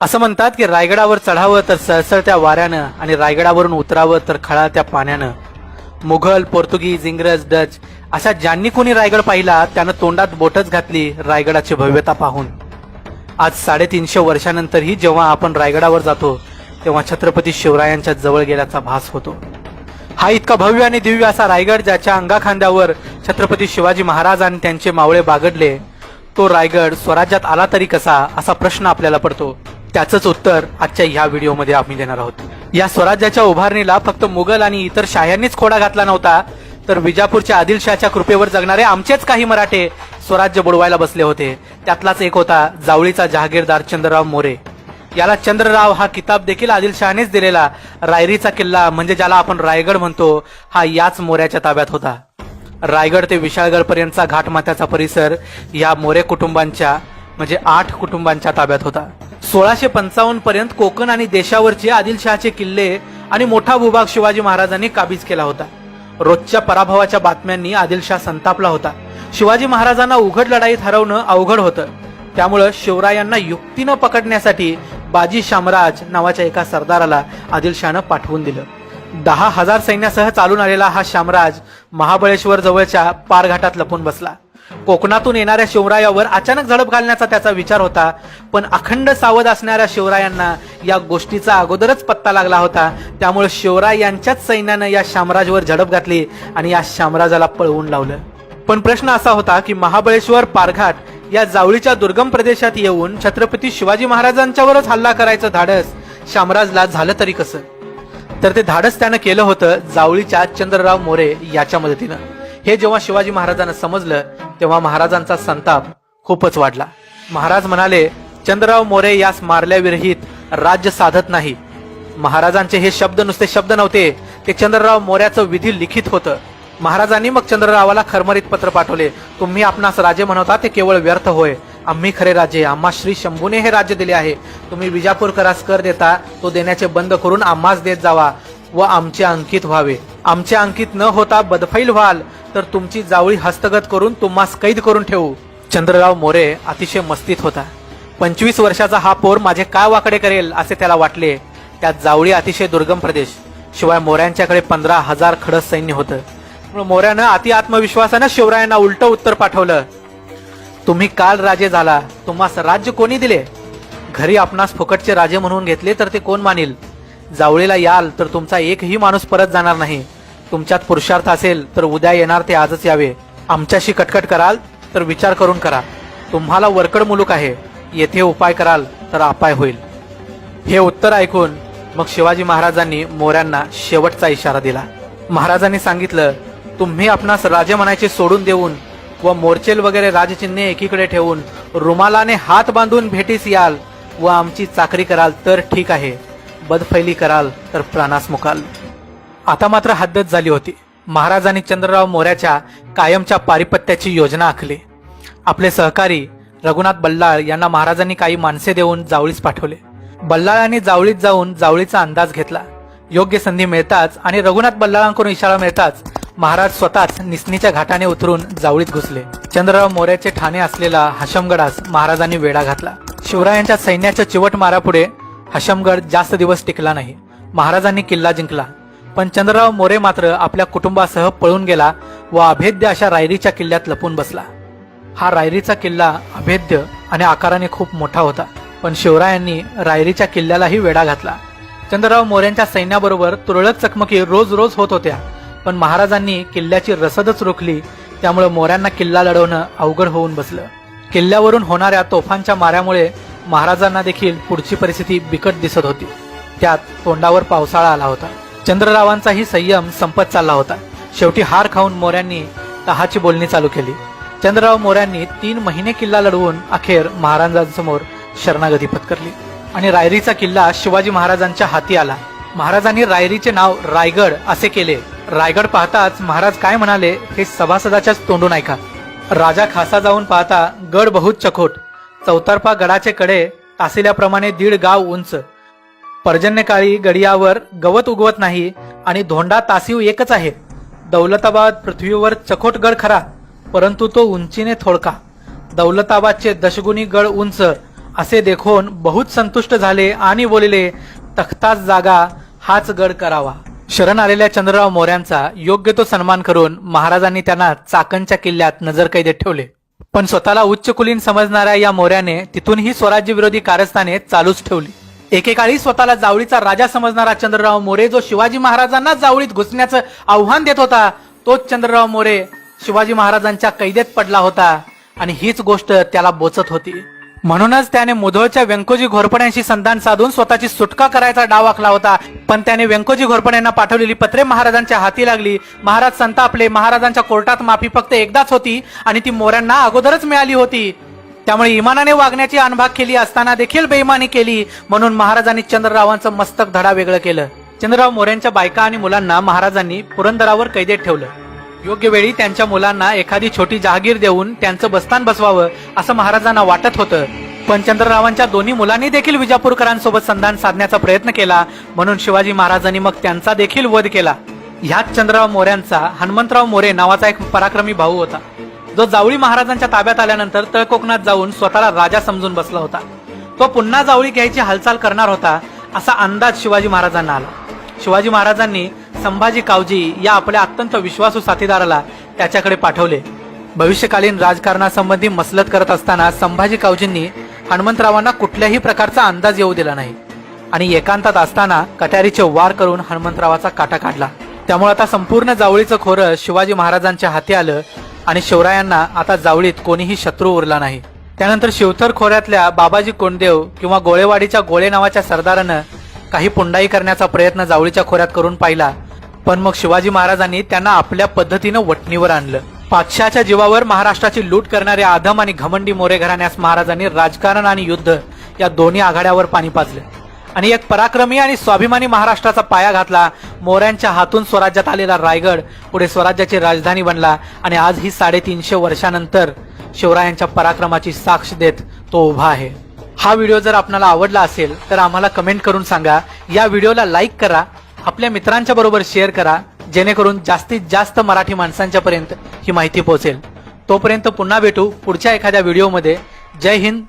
असं म्हणतात की रायगडावर चढावं तर सळसळत्या वाऱ्यानं आणि रायगडावरून उतरावं तर खळाळत्या पाण्यानं. मुघल, पोर्तुगीज, इंग्रज, डच अशा ज्यांनी कोणी रायगड पाहिला त्यानं तोंडात बोटच घातली रायगडाची भव्यता पाहून. आज 350 वर्षानंतरही जेव्हा आपण रायगडावर जातो तेव्हा छत्रपती शिवरायांच्या जवळ गेल्याचा भास होतो. हा इतका भव्य आणि दिव्य असा रायगड ज्याच्या अंगाखांद्यावर छत्रपती शिवाजी महाराज आणि त्यांचे मावळे बागडले, तो रायगड स्वराज्यात आला तरी कसा असा प्रश्न आपल्याला पडतो. त्याचंच उत्तर आजच्या ह्या व्हिडिओमध्ये आम्ही देणार आहोत. या स्वराज्याच्या उभारणीला फक्त मुघल आणि इतर शाह्यांनीच खोडा घातला नव्हता, तर विजापूरच्या आदिलशाहच्या कृपेवर जगणारे आमचेच काही मराठे स्वराज्य बुडवायला बसले होते. त्यातलाच एक होता जावळीचा जहागीरदार चंद्रराव मोरे. याला चंद्रराव हा किताब देखील आदिलशहानेच दिलेला. रायरीचा किल्ला म्हणजे ज्याला आपण रायगड म्हणतो, हा याच मोऱ्याच्या ताब्यात होता. रायगड ते विशाळगड पर्यंतचा घाटमाथ्याचा परिसर या मोरे कुटुंबांच्या म्हणजे 8 कुटुंबांच्या ताब्यात होता. 1655 पर्यंत कोकण आणि देशावरचे आदिलशहाचे किल्ले आणि मोठा भूभाग शिवाजी महाराजांनी काबीज केला होता. रोजच्या पराभवाच्या बातम्यांनी आदिलशाह संतापला होता. शिवाजी महाराजांना उघड लढाईत हरवणं अवघड होतं. त्यामुळं शिवरायांना युक्तीनं पकडण्यासाठी बाजी शामराज नावाच्या एका सरदाराला आदिलशहानं पाठवून दिलं. 10,000 सैन्यासह चालून आलेला हा शामराज महाबळेश्वर जवळच्या पारघाटात लपून बसला. कोकणातून येणाऱ्या शिवरायावर अचानक झडप घालण्याचा त्याचा विचार होता, पण अखंड सावध असणाऱ्या शिवरायांना या गोष्टीचा अगोदरच पत्ता लागला होता. त्यामुळे शिवराय यांच्याच सैन्यानं या शामराजवर झडप घातली आणि या शामराजाला पळवून लावलं. पण प्रश्न असा होता की महाबळेश्वर, पारघाट या जावळीच्या दुर्गम प्रदेशात येऊन छत्रपती शिवाजी महाराजांच्यावरच हल्ला करायचं धाडस शामराजला झालं तरी कसं? तर ते धाडस त्यानं केलं होतं जावळीच्या चंद्रराव मोरे याच्या मदतीनं. हे जेव्हा शिवाजी महाराजांना समजलं तेव्हा महाराजांचा संताप खूपच वाढला. महाराज म्हणाले, चंद्रराव मोरे यास मारल्या विरहित राज्य साधत नाही. महाराजांचे हे शब्द नुसते शब्द नव्हते, ते चंद्रराव मोऱ्याचं विधी लिखित होतं. महाराजांनी मग चंद्ररावाला खरमरीत पत्र पाठवले. तुम्ही आपणास राजे म्हणता ते केवळ व्यर्थ होय. आम्ही खरे राजे. आम्हा श्री शंभूने हे राज्य दिले आहे. तुम्ही विजापूरकरास कर देता तो देण्याचे बंद करून आम्हास देत जावा व आमचे अंकित व्हावे. आमचे अंकित न होता बदफैल व्हाल तर तुमची जावळी हस्तगत करून तुम्हास कैद करून ठेवू. चंद्रराव मोरे अतिशय मस्तीत होता. 25 वर्षाचा हा पोर माझे काय वाकडे करेल असे त्याला वाटले. त्यात जावळी अतिशय दुर्गम प्रदेश, शिवाय मोऱ्यांच्याकडे 15,000 खडस सैन्य होतं. मोऱ्यानं अति आत्मविश्वासानं शिवरायांना उलट उत्तर पाठवलं. तुम्ही काल राजे झाला, तुम्हास राज्य कोणी दिले? घरी आपणास फुकटचे राजे म्हणून घेतले तर ते कोण मानील? जावळीला याल तर तुमचा एकही माणूस परत जाणार नाही. तुमच्यात पुरुषार्थ असेल तर उद्या येणार ते आजच यावे. आमच्याशी कटकट कराल तर विचार करून करा. तुम्हाला वरकड मुलूक आहे, येथे उपाय कराल तर अपाय होईल. हे उत्तर ऐकून मग शिवाजी महाराजांनी मोऱ्यांना शेवटचा इशारा दिला. महाराजांनी सांगितलं, तुम्ही आपणास राजे म्हणायचे सोडून देऊन व मोर्चेल वगैरे राजचिन्हे एकीकडे ठेवून रुमालाने हात बांधून भेटीस याल व आमची चाकरी कराल तर ठीक आहे, बदफैली कराल तर प्राणास मुकाल. आता मात्र हद्दच झाली होती. महाराजांनी चंद्रराव मोऱ्याच्या कायमच्या पारिपत्याची योजना आखली. आपले सहकारी रघुनाथ बल्लाळ यांना महाराजांनी काही माणसे देऊन जावळीस पाठवले. बल्लाळांनी जावळीत जाऊन जावळीचा अंदाज घेतला. योग्य संधी मिळताच आणि रघुनाथ बल्लाळांकडून इशारा मिळताच महाराज स्वतःच निसनीच्या घाटाने उतरून जावळीत घुसले. चंद्रराव मोऱ्याचे ठाणे असलेला हशमगडास महाराजांनी वेढा घातला. शिवरायांच्या सैन्याच्या चिवट मारापुढे हशमगड जास्त दिवस टिकला नाही. महाराजांनी किल्ला जिंकला, पण चंद्रराव मोरे मात्र आपल्या कुटुंबासह पळून गेला व अभेद्य अशा रायरीच्या किल्ल्यात लपून बसला. हा रायरीचा किल्ला अभेद्य आणि आकाराने खूप मोठा होता, पण शिवरायांनी रायरीच्या किल्ल्यालाही वेढा घातला. चंद्रराव मोऱ्यांच्या सैन्याबरोबर तुरळक चकमकी रोज रोज होत होत्या, पण महाराजांनी किल्ल्याची रसदच रोखली. त्यामुळे मोऱ्यांना किल्ला लढवणं अवघड होऊन बसलं. किल्ल्यावरून होणाऱ्या तोफांच्या माऱ्यामुळे महाराजांना देखील पुढची परिस्थिती बिकट दिसत होती. त्यात तोंडावर पावसाळा आला होता. चंद्ररावांचाही संयम संपत चालला होता. शेवटी हार खाऊन मोऱ्यांनी तहाची बोलणी चालू केली. चंद्रराव मोऱ्यांनी 3 महिने किल्ला लढवून अखेर महाराजांसमोर शरणागती पत्करली आणि रायरीचा किल्ला शिवाजी महाराजांच्या हाती आला. महाराजांनी रायरीचे नाव रायगड असे केले. रायगड पाहताच महाराज काय म्हणाले हे सभासदाच्याच तोंडून ऐका. राजा खासा जाऊन पाहता गड बहुत चखोट, चौतर्फा गडाचे कडे तासिल्याप्रमाणे 1.5 गाव उंच. पर्जन्यकाळी गडियावर गवत उगवत नाही आणि धोंडा तासीव एकच आहे. दौलताबाद पृथ्वीवर चखोट गड खरा, परंतु तो उंचीने थोडका. दौलताबादचे दशगुणी गड उंच असे देखून बहुत संतुष्ट झाले आणि बोलिले, तख्तास जागा हाच गड करावा. शरण आलेल्या चंद्रराव मोऱ्यांचा योग्य तो सन्मान करून महाराजांनी त्यांना चाकणच्या किल्ल्यात नजरकैदेत ठेवले. पण स्वतःला उच्च कुलीन समजणाऱ्या या मोऱ्याने तिथूनही स्वराज्य विरोधी कारस्थाने चालूच ठेवली. एकेकाळी स्वतःला जावळीचा राजा समजणारा चंद्रराव मोरे जो शिवाजी महाराजांना जावळीत घुसण्याचं आव्हान देत होता, तोच चंद्रराव मोरे शिवाजी महाराजांच्या कैदेत पडला होता आणि हीच गोष्ट त्याला बोचत होती. म्हणूनच त्याने मुधोळच्या व्यंकोजी घोरपड्यांशी संधान साधून स्वतःची सुटका करायचा डाव आखला होता. पण त्याने व्यंकोजी घोरपड्यांना पाठवलेली पत्रे महाराजांच्या हाती लागली. महाराज संतापले. महाराजांच्या कोर्टात माफी फक्त एकदाच होती आणि ती मोऱ्यांना अगोदरच मिळाली होती. त्यामुळे इमानाने वागण्याची अनभाग केली असताना देखील बेईमानी केली, म्हणून महाराजांनी चंद्ररावांचं मस्तक धडा वेगळं केलं. चंद्रराव मोऱ्यांच्या बायका आणि मुलांना महाराजांनी पुरंदरावर कैदेत ठेवलं. योग्य वेळी त्यांच्या मुलांना एखादी छोटी जहागीर देऊन त्यांचं बस्तान बसवावं असं महाराजांना वाटत होतं. पण चंद्ररावांच्या दोन्ही मुलांनी देखील विजापूरकरांसोबत संधान साधण्याचा प्रयत्न केला, म्हणून शिवाजी महाराजांनी मग त्यांचा देखील वध केला. ह्याच चंद्रराव मोऱ्यांचा हनुमंतराव मोरे नावाचा एक पराक्रमी भाऊ होता, जो जावळी महाराजांच्या ताब्यात आल्यानंतर तळकोकणात जाऊन स्वतःला राजा समजून बसला होता. तो पुन्हा जावळी घ्यायची हालचाल करणार होता असा अंदाज शिवाजी महाराजांना आला. शिवाजी महाराजांनी संभाजी कावजी या आपल्या अत्यंत विश्वासू साथीदाराला त्याच्याकडे पाठवले. भविष्यकालीन राजकारणासंबंधी मसलत करत असताना संभाजी कावजींनी हनुमंतरावांना कुठल्याही प्रकारचा अंदाज येऊ दिला नाही आणि एकांतात असताना कट्यारीचे वार करून हनुमंतरावाचा काटा काढला. त्यामुळे आता संपूर्ण जावळीचं खोरं शिवाजी महाराजांच्या हाती आलं आणि शिवरायांना आता जावळीत कोणीही शत्रू उरला नाही. त्यानंतर शिवथर खोऱ्यातल्या बाबाजी कोंडदेव किंवा गोळेवाडीच्या गोळे नावाच्या सरदारानं काही पुंडाई करण्याचा प्रयत्न जावळीच्या खोऱ्यात करून पाहिला, पण मग शिवाजी महाराजांनी त्यांना आपल्या पद्धतीनं वटणीवर आणलं. पातशाच्या जीवावर महाराष्ट्राची लूट करणाऱ्या आधम आणि घमंडी मोरे घराण्यास महाराजांनी राजकारण आणि युद्ध या दोन्ही आघाड्यावर पाणी पाजलं आणि एक पराक्रमी आणि स्वाभिमानी महाराष्ट्राचा पाया घातला. मोऱ्यांच्या हातून स्वराज्यात आलेला रायगड पुढे स्वराज्याची राजधानी बनला आणि आज ही 350 वर्षानंतर शिवरायांच्या पराक्रमाची साक्ष देत तो उभा आहे. हा व्हिडिओ जर आपल्याला आवडला असेल तर आम्हाला कमेंट करून सांगा. या व्हिडिओला लाईक करा, आपल्या मित्रांच्या बरोबर शेअर करा, जेणेकरून जास्तीत जास्त मराठी माणसांच्या पर्यंत ही माहिती पोहोचेल. तोपर्यंत पुन्हा भेटू पुढच्या एखाद्या व्हिडिओमध्ये. जय हिंद.